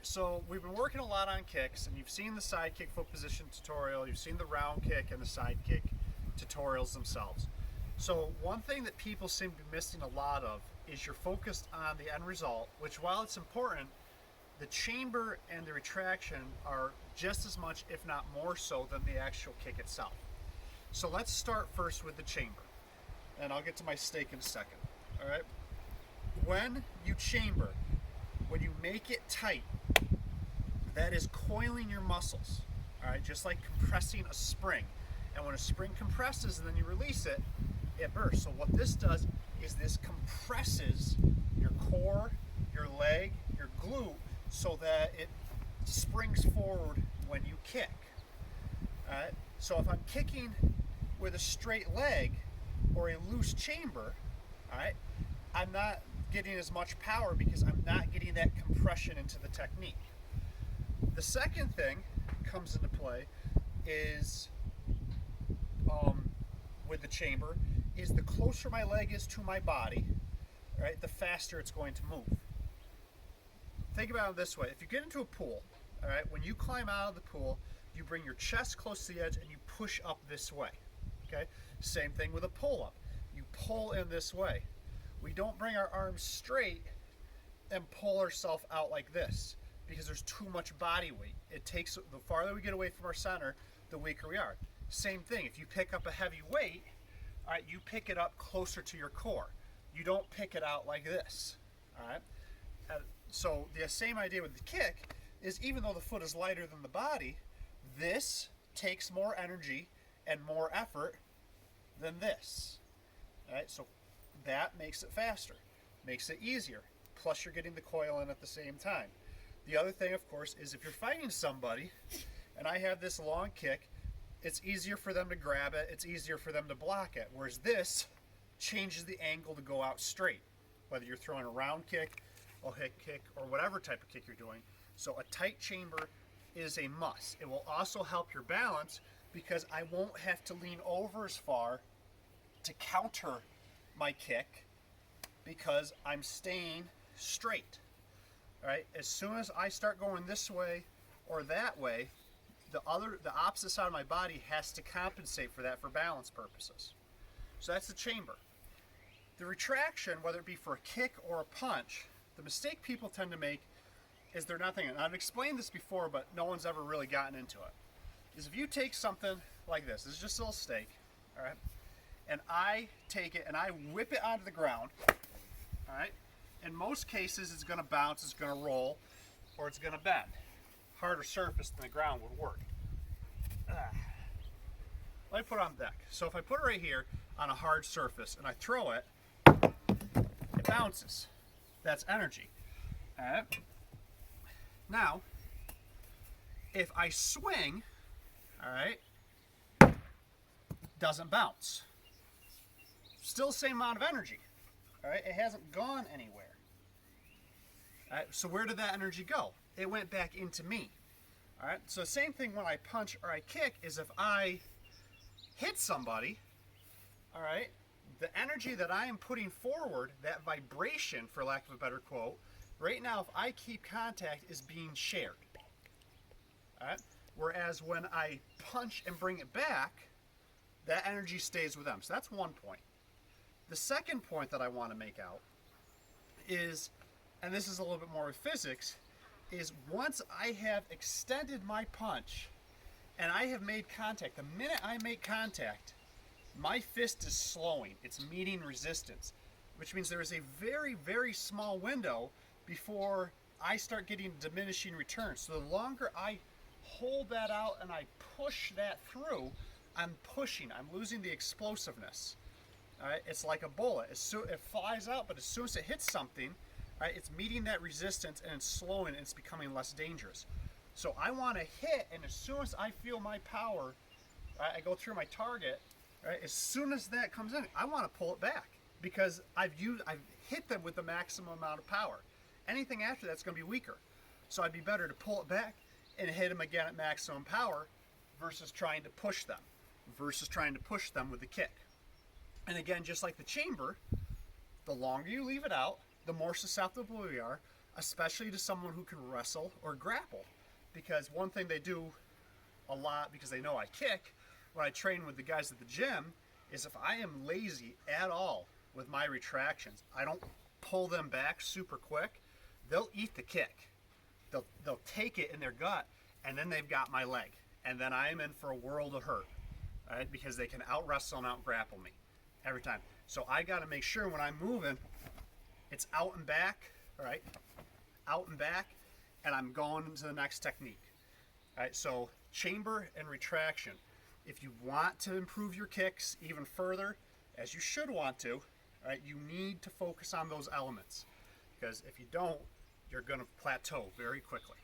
so we've been working a lot on kicks, and you've seen the side kick foot position tutorial, you've seen the round kick and the side kick tutorials themselves. So one thing that people seem to be missing a lot of is you're focused on the end result, which while it's important, the chamber and the retraction are just as much, if not more so, than the actual kick itself. So let's start first with the chamber, and I'll get to my stake in a second. All right. When you chamber, when you make it tight, that is coiling your muscles. All right, just like compressing a spring. And when a spring compresses and then you release it, it bursts. So what this does is this compresses your core, your leg, your glute, so that it springs forward when you kick. All right. So if I'm kicking with a straight leg or a loose chamber, all right, I'm not getting as much power because I'm not getting that compression into the technique. The second thing comes into play is with the chamber is the closer my leg is to my body, right, the faster it's going to move. Think about it this way. If you get into a pool, all right, when you climb out of the pool, you bring your chest close to the edge and you push up this way. Okay? Same thing with a pull-up. You pull in this way. We don't bring our arms straight and pull ourselves out like this because there's too much body weight. It takes, the farther we get away from our center, the weaker we are. Same thing, if you pick up a heavy weight, all right, you pick it up closer to your core. You don't pick it out like this. All right. So the same idea with the kick is even though the foot is lighter than the body, this takes more energy and more effort than this. All right, so that makes it faster, makes it easier. Plus you're getting the coil in at the same time. The other thing, of course, is if you're fighting somebody and I have this long kick, it's easier for them to grab it, it's easier for them to block it, whereas this changes the angle to go out straight, whether you're throwing a round kick, a hit kick, or whatever type of kick you're doing. So a tight chamber is a must. It will also help your balance because I won't have to lean over as far to counter my kick because I'm staying straight. All right, as soon as I start going this way or that way, the opposite side of my body has to compensate for that for balance purposes. So that's the chamber. The retraction, whether it be for a kick or a punch, the mistake people tend to make is they're not thinking, and I've explained this before, but no one's ever really gotten into it, is if you take something like this is just a little steak, all right, and I take it and I whip it onto the ground, all right, in most cases it's going to bounce, it's going to roll, or it's going to bend. Harder surface than the ground would work. Let me put it on the deck. So if I put it right here on a hard surface and I throw it, it bounces. That's energy. All right. Now, if I swing, all right, doesn't bounce. Still the same amount of energy. All right, it hasn't gone anywhere. All right, so where did that energy go? It went back into me. All right, so same thing when I punch or I kick is if I hit somebody, all right, the energy that I am putting forward, that vibration, for lack of a better quote, right now, if I keep contact, is being shared. All right, whereas when I punch and bring it back, that energy stays with them. So that's one point. The second point that I want to make out is, and this is a little bit more of physics, is once I have extended my punch and I have made contact, the minute I make contact, my fist is slowing. It's meeting resistance, which means there is a very, very small window before I start getting diminishing returns. So the longer I hold that out and I push that through, I'm pushing, I'm losing the explosiveness. All right, it's like a bullet. It flies out, but as soon as it hits something, right, it's meeting that resistance and it's slowing and it's becoming less dangerous. So I want to hit, and as soon as I feel my power, right, I go through my target, right, as soon as that comes in, I want to pull it back because I've hit them with the maximum amount of power. Anything after that's going to be weaker. So I'd be better to pull it back and hit them again at maximum power versus trying to push them, with the kick. And again, just like the chamber, the longer you leave it out, the more susceptible we are, especially to someone who can wrestle or grapple. Because one thing they do a lot, because they know I kick, when I train with the guys at the gym, is if I am lazy at all with my retractions, I don't pull them back super quick, they'll eat the kick. They'll take it in their gut, and then they've got my leg. And then I am in for a world of hurt, right? Because they can out wrestle and out grapple me every time. So I got to make sure when I'm moving, it's out and back, all right? Out and back, and I'm going into the next technique. All right, so chamber and retraction. If you want to improve your kicks even further, as you should want to, all right, you need to focus on those elements. Because if you don't, you're going to plateau very quickly.